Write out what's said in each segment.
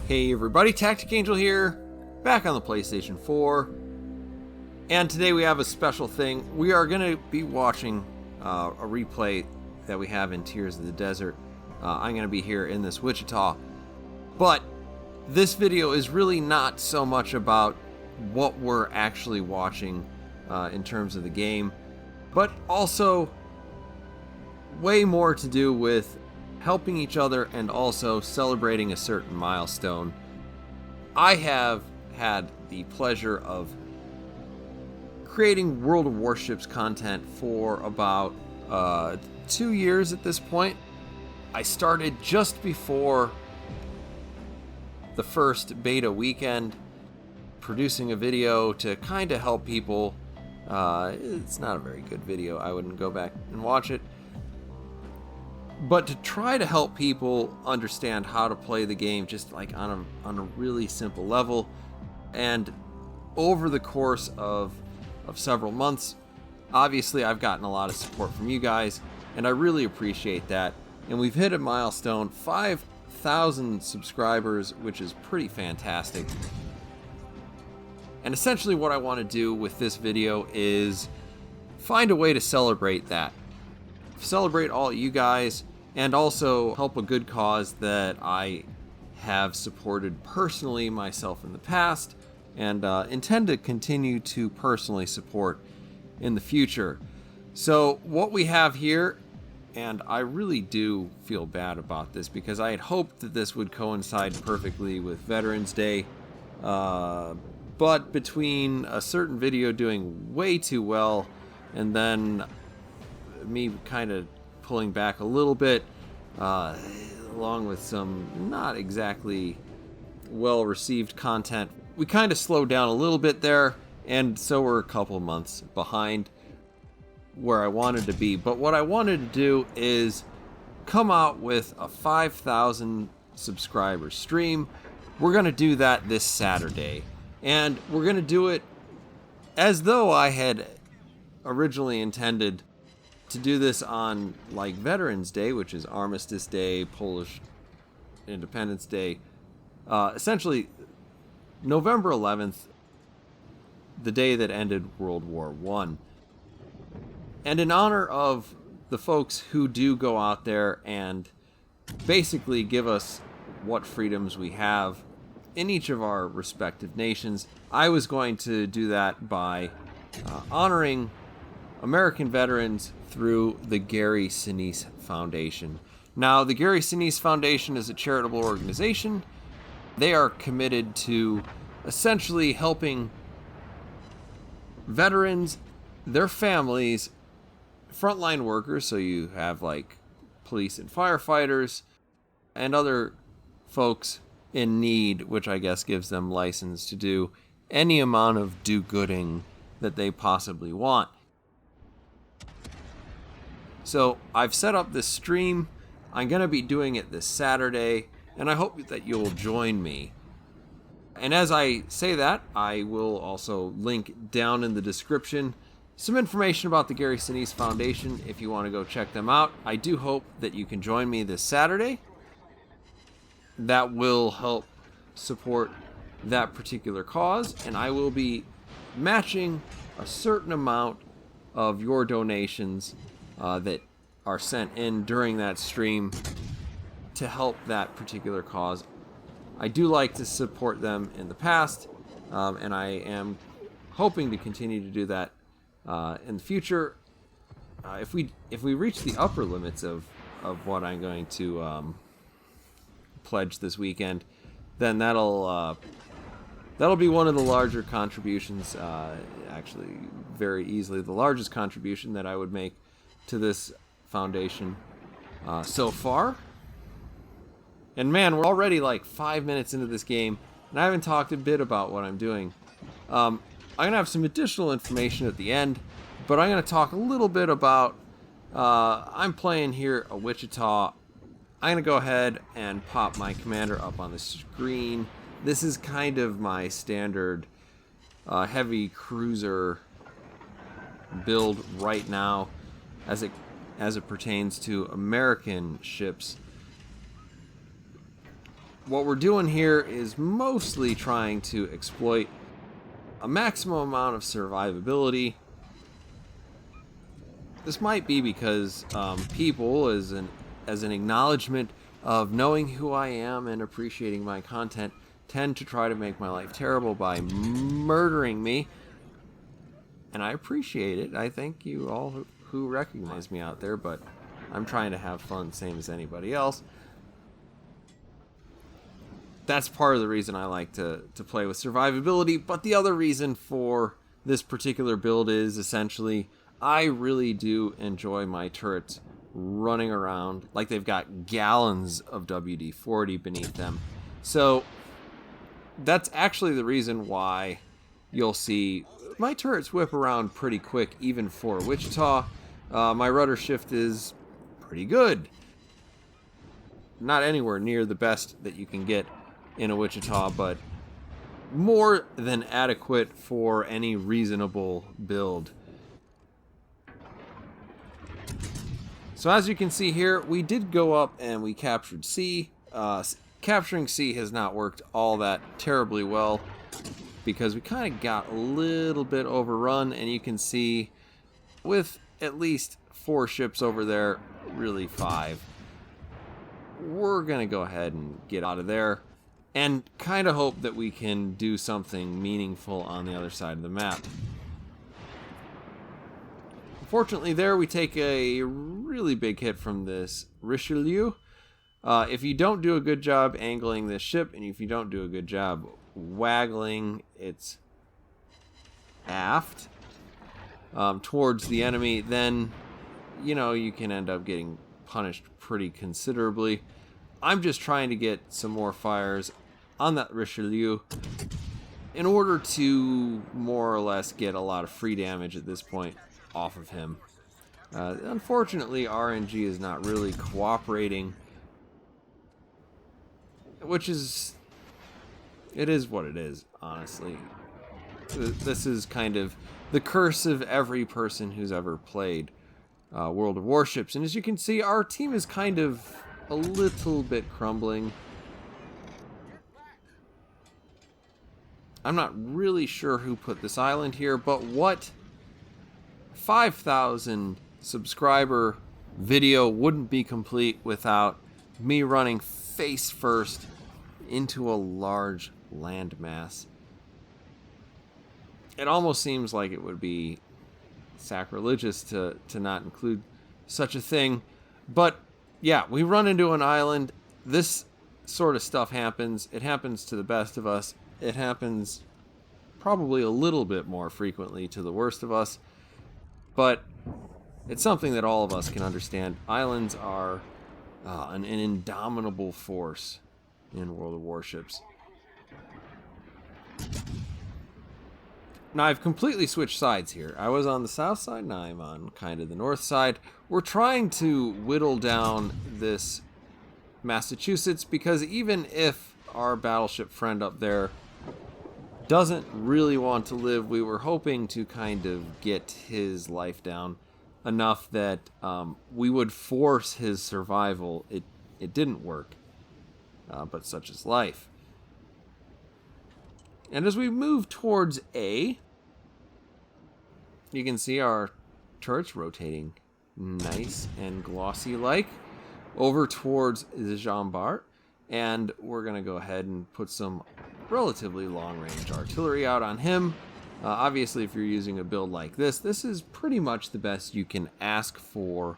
Hey everybody, TacticAngel here, back on the PlayStation 4, and today we have a special thing. We are going to be watching a replay that we have in Tears of the Desert. I'm going to be here in this Wichita, but this video is really not so much about what we're actually watching in terms of the game, but also way more to do with helping each other and also celebrating a certain milestone. I have had the pleasure of creating World of Warships content for about 2 years at this point. I started just before the first beta weekend, producing a video to kind of help people. It's not a very good video. I wouldn't go back and watch it. But to try to help people understand how to play the game just like on a really simple level. And over the course of several months, obviously I've gotten a lot of support from you guys, and I really appreciate that. And we've hit a milestone, 5,000 subscribers, which is pretty fantastic. And essentially what I want to do with this video is find a way to celebrate that. Celebrate all you guys, and also help a good cause that I have supported personally myself in the past, and intend to continue to personally support in the future. So what we have here, and I really do feel bad about this because I had hoped that this would coincide perfectly with Veterans Day, but between a certain video doing way too well and then me kind of pulling back a little bit, along with some not exactly well received content, we kind of slowed down a little bit there, and so we're a couple months behind where I wanted to be. But what I wanted to do is come out with a 5,000 subscriber stream. We're going to do that this Saturday, and we're going to do it as though I had originally intended to do this on like Veterans Day, which is Armistice Day, Polish Independence Day, essentially November 11th, the day that ended World War I. And in honor of the folks who do go out there and basically give us what freedoms we have in each of our respective nations, I was going to do that by honoring American veterans through the Gary Sinise Foundation. Now, the Gary Sinise Foundation is a charitable organization. They are committed to essentially helping veterans, their families, frontline workers, so you have like police and firefighters, and other folks in need, which I guess gives them license to do any amount of do-gooding that they possibly want. So I've set up this stream. I'm going to be doing it this Saturday, and I hope that you'll join me. And as I say that, I will also link down in the description some information about the Gary Sinise Foundation if you want to go check them out. I do hope that you can join me this Saturday. That will help support that particular cause, and I will be matching a certain amount of your donations that are sent in during that stream to help that particular cause. I do like to support them in the past, and I am hoping to continue to do that in the future. If we reach the upper limits of what I'm going to pledge this weekend, then that'll be one of the larger contributions, actually very easily the largest contribution that I would make to this foundation so far. And man, we're already like 5 minutes into this game, and I haven't talked a bit about what I'm doing. I'm going to have some additional information at the end, but I'm going to talk a little bit about, I'm playing here a Wichita. I'm going to go ahead and pop my commander up on the screen. This is kind of my standard heavy cruiser build right now as it pertains to American ships. what we're doing here is mostly trying to exploit a maximum amount of survivability. This might be because people, as an acknowledgement of knowing who I am and appreciating my content, tend to try to make my life terrible by murdering me. And I appreciate it. I thank you all who recognize me out there, but I'm trying to have fun, same as anybody else. That's part of the reason I like to play with survivability, but the other reason for this particular build is essentially I really do enjoy my turrets running around like they've got gallons of WD-40 beneath them. So that's actually the reason why you'll see my turrets whip around pretty quick, even for Wichita. My rudder shift is pretty good. Not anywhere near the best that you can get in a Wichita, but more than adequate for any reasonable build. So as you can see here, we did go up and we captured C. Capturing C has not worked all that terribly well because we kind of got a little bit overrun, and you can see with at least 4 ships over there, really 5, we're gonna go ahead and get out of there and kind of hope that we can do something meaningful on the other side of the map. Unfortunately, there we take a really big hit from this Richelieu. If you don't do a good job angling this ship, and if you don't do a good job waggling its aft towards the enemy, then, you know, you can end up getting punished pretty considerably. I'm just trying to get some more fires on that Richelieu in order to more or less get a lot of free damage at this point off of him. Unfortunately, RNG is not really cooperating, which is, it is what it is, honestly. This is kind of the curse of every person who's ever played World of Warships. And as you can see, our team is kind of a little bit crumbling. I'm not really sure who put this island here, but what 5,000 subscriber video wouldn't be complete without me running face first into a large landmass. It almost seems like it would be sacrilegious to not include such a thing. But yeah, we run into an island. This sort of stuff happens. It happens to the best of us. It happens probably a little bit more frequently to the worst of us. But it's something that all of us can understand. Islands are an indomitable force in World of Warships. Now, I've completely switched sides here. I was on the south side, now I'm on kind of the north side. We're trying to whittle down this Massachusetts because even if our battleship friend up there doesn't really want to live, we were hoping to kind of get his life down enough that we would force his survival. It didn't work, but such is life. And as we move towards A, you can see our turrets rotating nice and glossy like over towards the Jean Bart. And we're going to go ahead and put some relatively long-range artillery out on him. Obviously, if you're using a build like this, this is pretty much the best you can ask for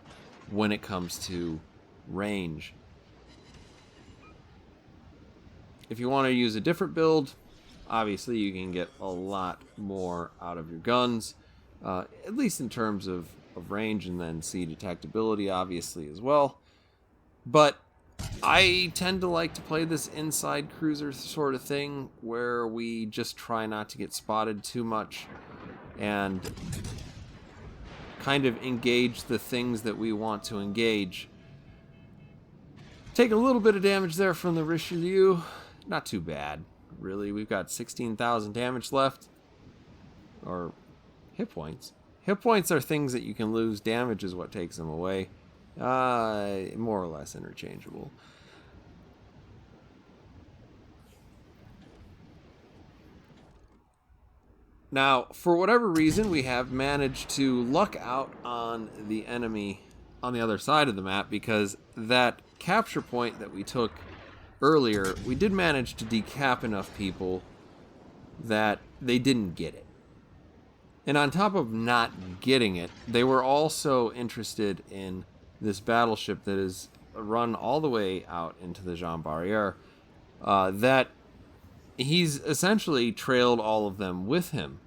when it comes to range. If you want to use a different build, obviously you can get a lot more out of your guns, at least in terms of range, and then see detectability obviously as well. But I tend to like to play this inside cruiser sort of thing where we just try not to get spotted too much and kind of engage the things that we want to engage. Take a little bit of damage there from the Richelieu. Not too bad, really. We've got 16,000 damage left. Or hit points. Hit points are things that you can lose. Damage is what takes them away. More or less interchangeable. Now, for whatever reason, we have managed to luck out on the enemy on the other side of the map, because that capture point that we took earlier, we did manage to decap enough people that they didn't get it. And on top of not getting it, they were also interested in this battleship that is run all the way out into the Jean Barriere, that he's essentially trailed all of them with him.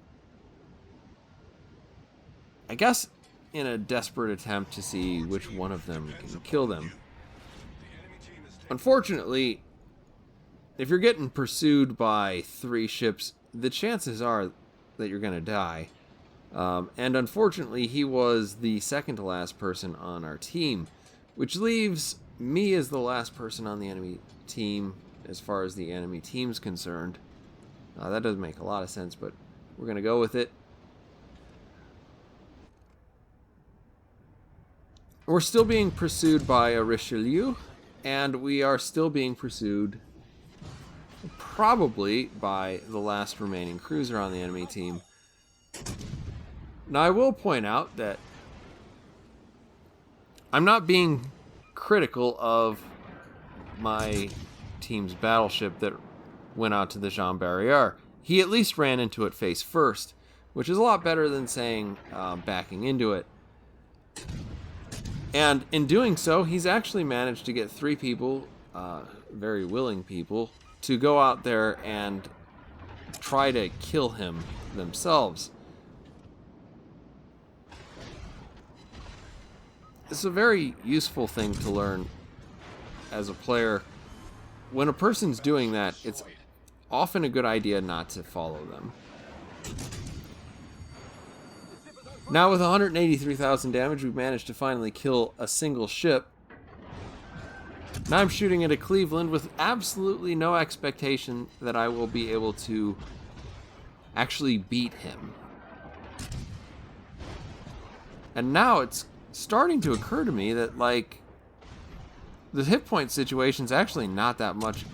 I guess in a desperate attempt to see which one of them can kill them. Unfortunately, if you're getting pursued by 3 ships, the chances are that you're going to die. And unfortunately, he was the second to last person on our team, which leaves me as the last person on the enemy team as far as the enemy team's concerned. That doesn't make a lot of sense, but we're going to go with it. We're still being pursued by a Richelieu, and we are still being pursued probably by the last remaining cruiser on the enemy team. Now, I will point out that I'm not being critical of my team's battleship that went out to the Jean Barriere. He at least ran into it face first, which is a lot better than saying backing into it. And in doing so, he's actually managed to get 3 people, very willing people, to go out there and try to kill him themselves. It's a very useful thing to learn as a player. When a person's doing that, it's often a good idea not to follow them. Now with 183,000 damage, we've managed to finally kill a single ship. Now I'm shooting at a Cleveland with absolutely no expectation that I will be able to actually beat him. And now it's starting to occur to me that, like, the hit point situation's actually not that much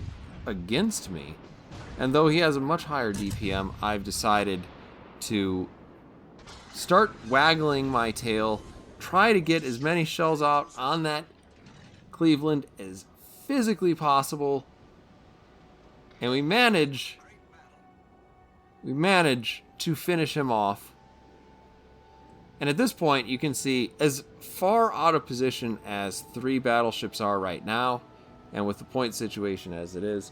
against me. And though he has a much higher DPM, I've decided to start waggling my tail, try to get as many shells out on that Cleveland as physically possible, and we manage to finish him off. And at this point, you can see, as far out of position as 3 battleships are right now, and with the point situation as it is,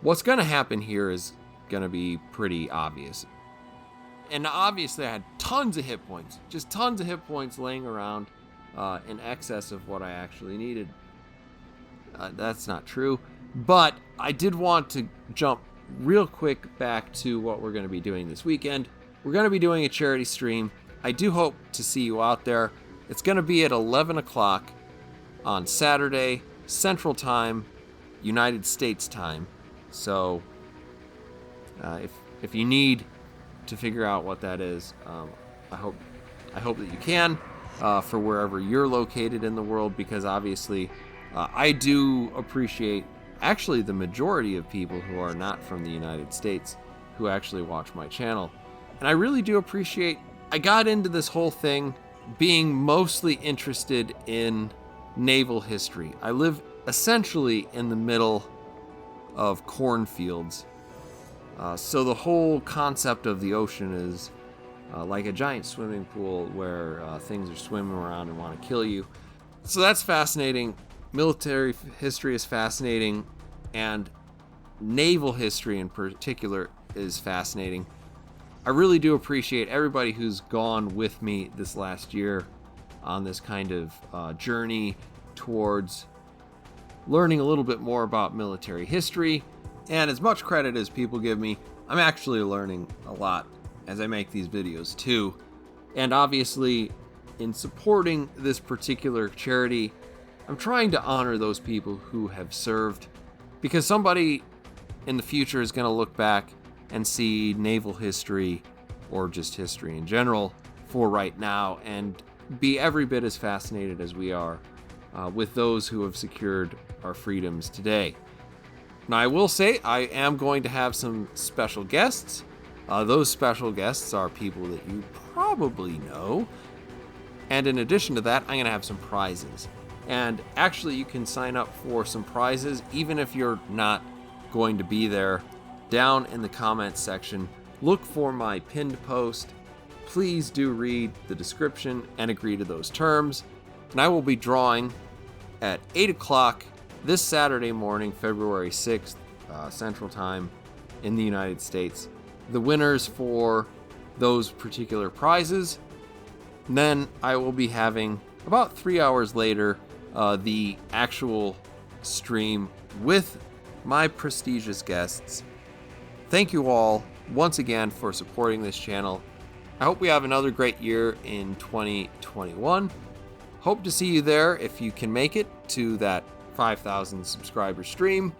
what's going to happen here is going to be pretty obvious. And obviously I had tons of hit points, just tons of hit points laying around in excess of what I actually needed. That's not true, but I did want to jump real quick back to what we're going to be doing this weekend. We're going to be doing a charity stream. I do hope to see you out there. It's going to be at 11 o'clock on Saturday, Central Time, United States Time. So if you need to figure out what that is, I hope that you can for wherever you're located in the world, because obviously I do appreciate actually the majority of people who are not from the United States who actually watch my channel. And I really do appreciate, I got into this whole thing being mostly interested in naval history. I live essentially in the middle of cornfields. So the whole concept of the ocean is like a giant swimming pool where things are swimming around and want to kill you. So that's fascinating. Military history is fascinating, and naval history in particular is fascinating. I really do appreciate everybody who's gone with me this last year on this kind of journey towards learning a little bit more about military history. And as much credit as people give me, I'm actually learning a lot as I make these videos too. And obviously, in supporting this particular charity, I'm trying to honor those people who have served, because somebody in the future is going to look back and see naval history, or just history in general, for right now, and be every bit as fascinated as we are with those who have secured our freedoms today. Now, I will say I am going to have some special guests Those special guests are people that you probably know. And in addition to that, I'm going to have some prizes. And actually, you can sign up for some prizes even if you're not going to be there. Down in the comments section, look for my pinned post. Please do read the description and agree to those terms. And I will be drawing at 8 o'clock this Saturday morning, February 6th, Central Time in the United States, the winners for those particular prizes. And then I will be having, about 3 hours later, the actual stream with my prestigious guests. Thank you all once again for supporting this channel. I hope we have another great year in 2021. Hope to see you there if you can make it to that 5,000 subscriber stream.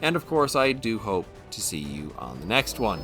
And of course, I do hope to see you on the next one.